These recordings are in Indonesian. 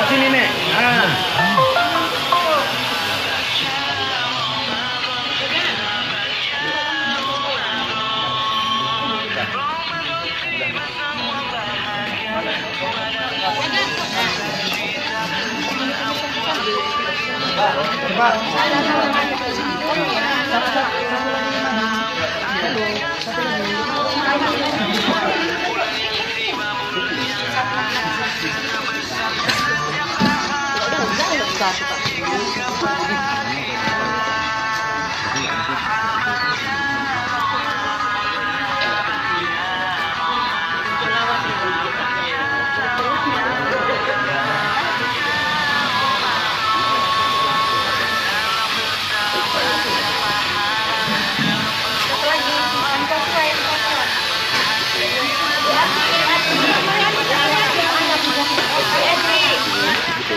sini nih. Nah.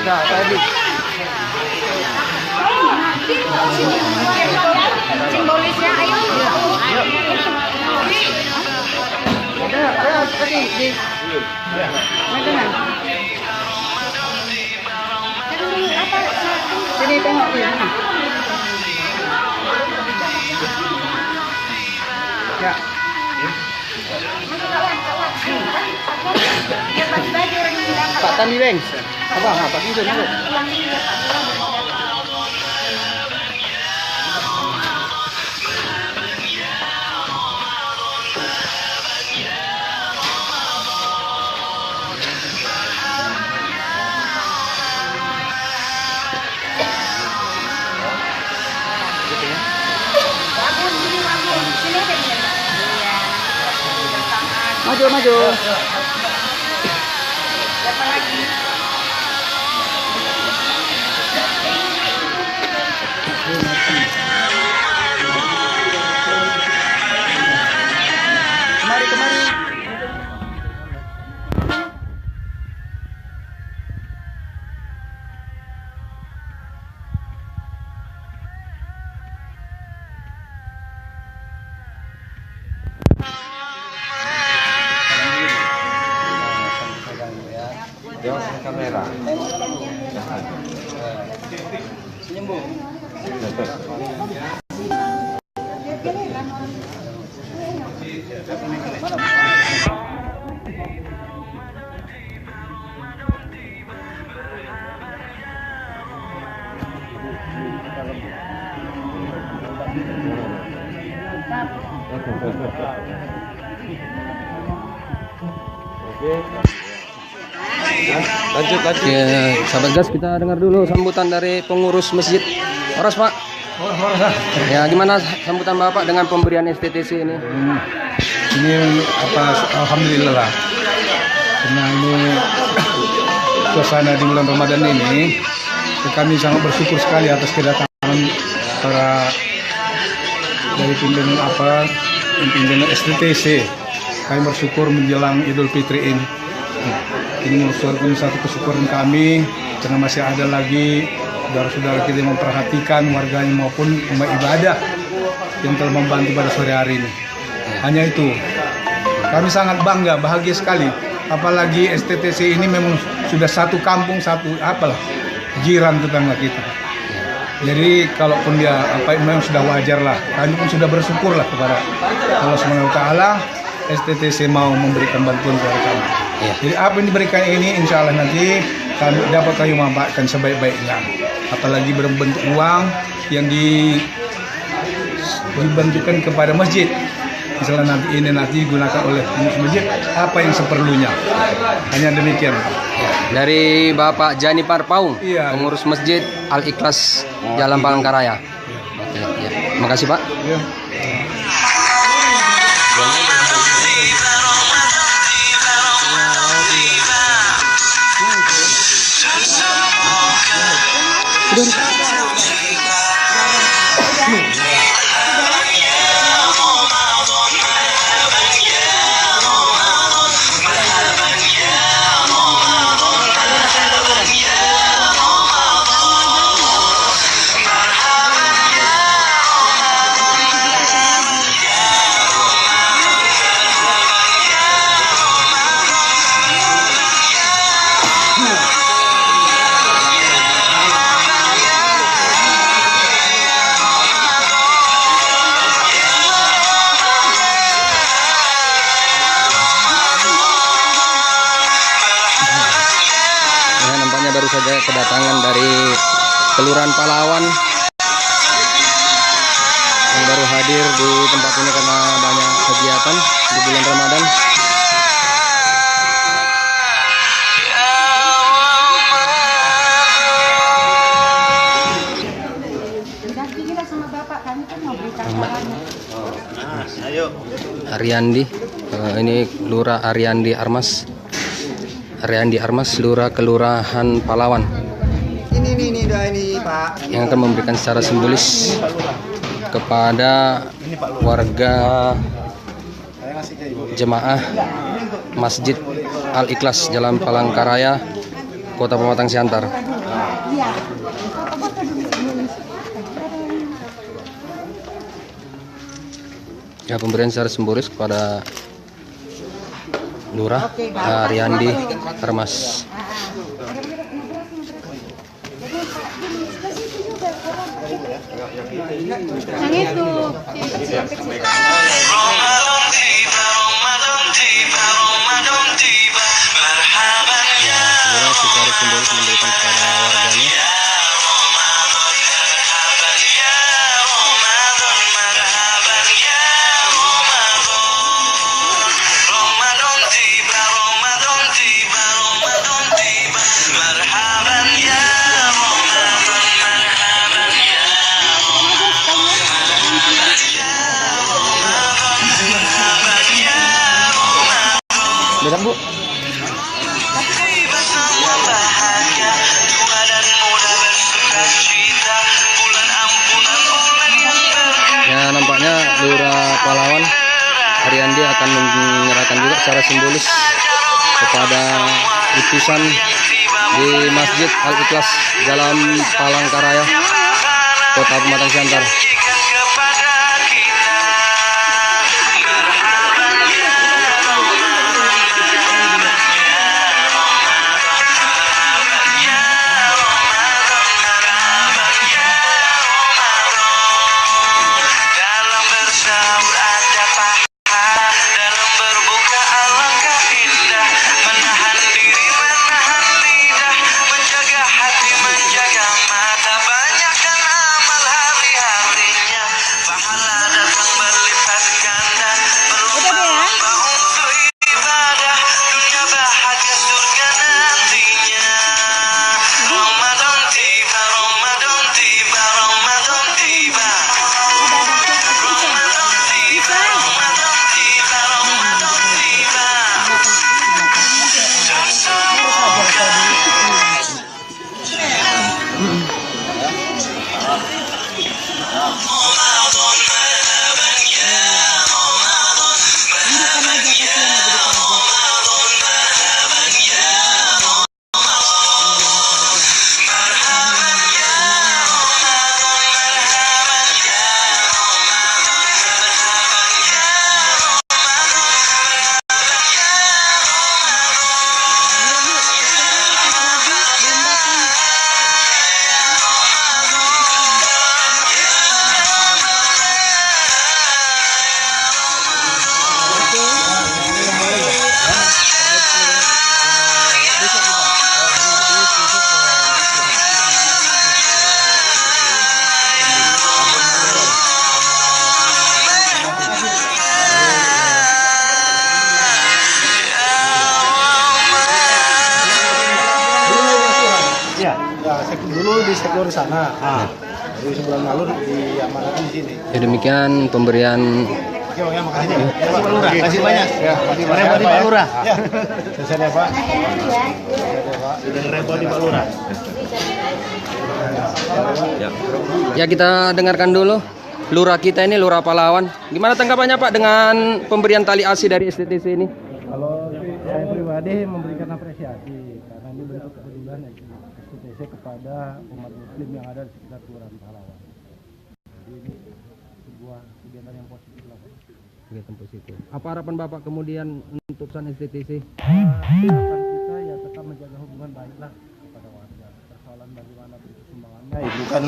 Nah, tadi. Simbolisnya ayo. Ayo, tadi di. Sini tengok ya. Ya. Pak Tani Beng. Apa? Pak Kinsun itu. Maju, maju. Siapa lagi? Kemari, kemari. Jauh kamera. Senyum, Bu. Lanjut. Ya, sahabat gas, kita dengar dulu sambutan dari pengurus masjid. Horas, Pak. Ya, gimana sambutan Bapak dengan pemberian STTC ini? Ini alhamdulillah lah. Karena ini suasana di bulan Ramadan ini, kami sangat bersyukur sekali atas kedatangan para dari pimpinan STTC. Kami bersyukur menjelang Idul Fitri ini. Ini merupakan satu kesyukuran kami karena masih ada lagi saudara-saudara kita yang memperhatikan warganya maupun umat ibadah yang telah membantu pada sore hari ini. Hanya itu, kami sangat bangga, bahagia sekali. Apalagi STTC ini memang sudah satu kampung, jiran tetangga kita. Jadi kalaupun dia memang sudah wajar lah. Kami pun sudah bersyukur lah kepada Allah Subhanahu Wa Taala. STTC mau memberikan bantuan kepada kami. Ya. Jadi apa yang diberikan ini, insya Allah nanti kami manfaatkan sebaik-baiknya. Apalagi berbentuk uang yang dibentukkan kepada masjid. Misalnya nanti digunakan oleh masjid apa yang seperlunya. Hanya demikian. Dari Bapak Jani Parpaung, Iya. pengurus masjid Al Ikhlas Jalan Palangkaraya. Oke, ya. Makasih, Pak. Ya. saja kedatangan dari Kelurahan Pahlawan yang baru hadir di tempat ini karena banyak kegiatan di bulan Ramadan. Ariandi, ini Lurah Ariandi Armas. Ariandi Armas, Lurah Kelurahan Pahlawan. Ini Pak. Yang akan memberikan secara simbolis kepada warga jemaah Masjid Al-Ikhlas Jalan Palangkaraya, Kota Pematang Siantar. Ya, pemberian secara simbolis kepada Lurah Ariandi Armas. Yang itu. Ya, Lurah secara simbolis memberikan kepada warganya. Benar, Bu? Ya, nampaknya Lurah Pahlawan Ariandi akan menyerahkan juga secara simbolis kepada utusan di Masjid Al-Ikhlas Jalan Palangkaraya, Kota Pematang Siantar. Dulu di sektor sana. Dari sebulan lalu diamankan di sini. Ya, demikian pemberian. Oke, ya, makasih. Pak Lurah. Terima kasih banyak. Ya, repot Pak Lurah. Ya. Selesai ya, Pak. Sudah repot Pak Lurah. Ya, kita dengarkan dulu Lurah kita ini, Lurah Pahlawan. Gimana tanggapannya Pak dengan pemberian tali ASI dari STTC ini? Kalau saya pribadi memberikan apresiasi karena ini bentuk kepedulian STTC kepada umat muslim yang ada di sekitar Kelurahan Pahlawan. Jadi ini sebuah kegiatan yang positif lah. Kegiatan positif. Apa harapan Bapak kemudian untuk pesan STTC? Harapan kita ya tetap menjaga hubungan baiklah kepada warga. Persoalan bagaimana bentuk sumbangannya itu kan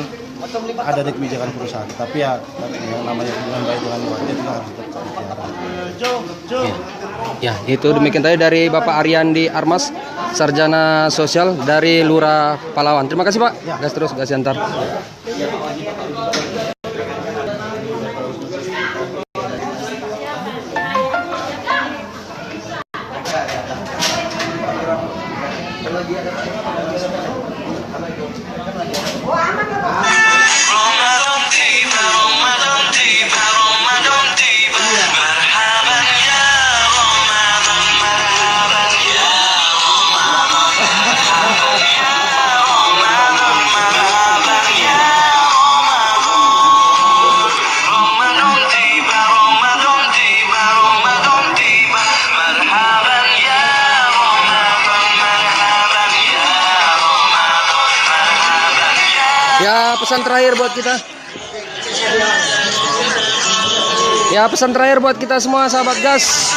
ada di kebijakan perusahaan, tapi ya yang namanya hubungan baik dengan warga itu harus tetap dipelihara. Ya, itu demikian tadi dari Bapak Ariandi Armas Sarjana Sosial dari Lurah Pahlawan. Terima kasih Pak. Gas terus, gas antar. Ya, pesan terakhir buat kita. Ya, pesan terakhir buat kita semua sahabat gas.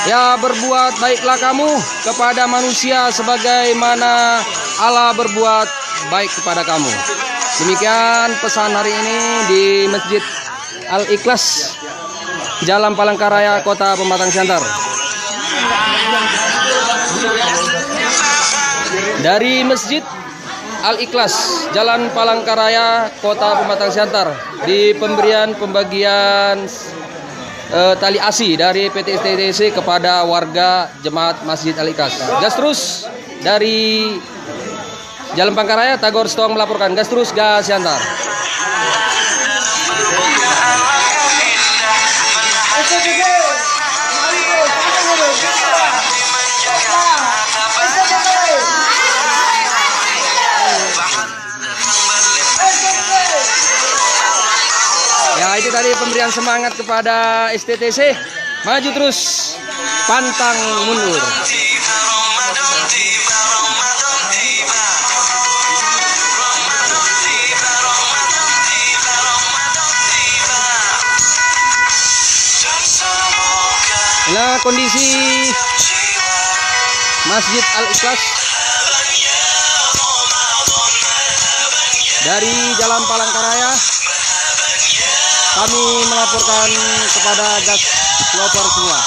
Ya, berbuat baiklah kamu kepada manusia sebagaimana Allah berbuat baik kepada kamu. Demikian pesan hari ini di Masjid Al-Ikhlas, Jalan Palangkaraya, Kota Pematang Siantar. Dari Masjid Al-Ikhlas, Jalan Palangkaraya, Kota Pematang Siantar, di pembagian tali asi dari PT STTC kepada warga jemaat Masjid Al-Ikhlas. Gas terus dari Jalan Palangkaraya, Tagor Stong melaporkan. Gas terus, gas Siantar. Ya, itu tadi pemberian semangat kepada STTC. Maju terus, pantang mundur. Nah, kondisi Masjid Al-Ikhlas dari Jalan Palangkaraya. Kami melaporkan kepada gas pelopor semua.